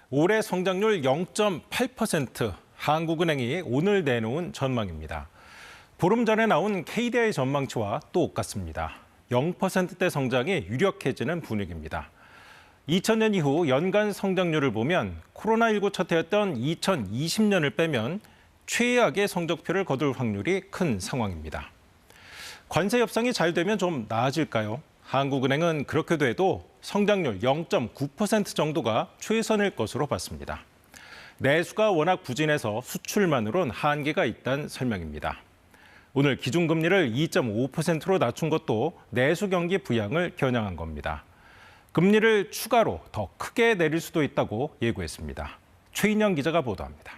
올해 성장률 0.8%, 한국은행이 오늘 내놓은 전망입니다. 보름 전에 나온 KDI 전망치와 똑같습니다. 0%대 성장이 유력해지는 분위기입니다. 2000년 이후 연간 성장률을 보면 코로나19 첫 해였던 2020년을 빼면 최악의 성적표를 거둘 확률이 큰 상황입니다. 관세 협상이 잘 되면 좀 나아질까요? 한국은행은 그렇게도 해도 성장률 0.9% 정도가 최선일 것으로 봤습니다. 내수가 워낙 부진해서 수출만으론 한계가 있다는 설명입니다. 오늘 기준금리를 2.5%로 낮춘 것도 내수 경기 부양을 겨냥한 겁니다. 금리를 추가로 더 크게 내릴 수도 있다고 예고했습니다. 최인영 기자가 보도합니다.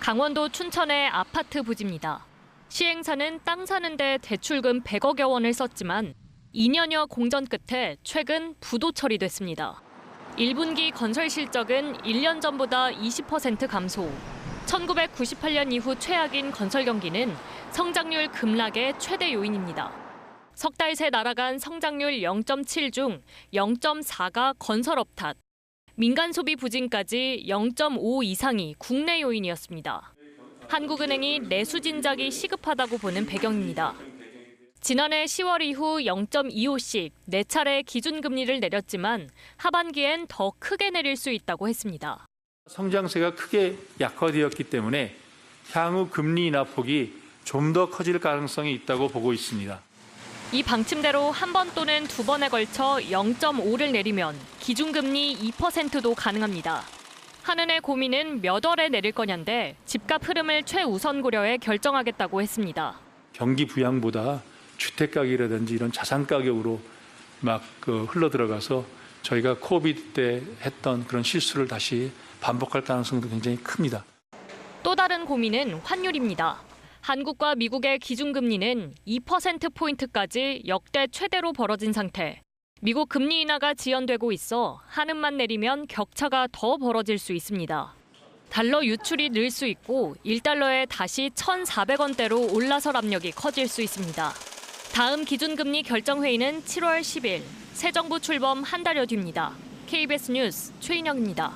강원도 춘천의 아파트 부지입니다. 시행사는 땅 사는데 대출금 100억여 원을 썼지만 2년여 공전 끝에 최근 부도 처리됐습니다. 1분기 건설 실적은 1년 전보다 20% 감소. 1998년 이후 최악인 건설 경기는 성장률 급락의 최대 요인입니다. 석 달 새 날아간 성장률 0.7 중 0.4가 건설업 탓. 민간 소비 부진까지 0.5 이상이 국내 요인이었습니다. 한국은행이 내수 진작이 시급하다고 보는 배경입니다. 지난해 10월 이후 0.25씩 4차례 기준금리를 내렸지만 하반기엔 더 크게 내릴 수 있다고 했습니다. 성장세가 크게 약화되었기 때문에 향후 금리 인하폭이 좀 더 커질 가능성이 있다고 보고 있습니다. 이 방침대로 한 번 또는 두 번에 걸쳐 0.5를 내리면 기준금리 2%도 가능합니다. 한은의 고민은 몇 월에 내릴 거냐인데 집값 흐름을 최우선 고려해 결정하겠다고 했습니다. 경기 부양보다 주택 가격이라든지 이런 자산 가격으로 막 흘러들어가서 저희가 코비드 때 했던 그런 실수를 다시 반복할 가능성도 굉장히 큽니다. 또 다른 고민은 환율입니다. 한국과 미국의 기준금리는 2%포인트까지 역대 최대로 벌어진 상태. 미국 금리 인하가 지연되고 있어 한은만 내리면 격차가 더 벌어질 수 있습니다. 달러 유출이 늘 수 있고 1달러에 다시 1,400원대로 올라설 압력이 커질 수 있습니다. 다음 기준금리 결정회의는 7월 10일, 새 정부 출범 한 달여 뒤입니다. KBS 뉴스 최인영입니다.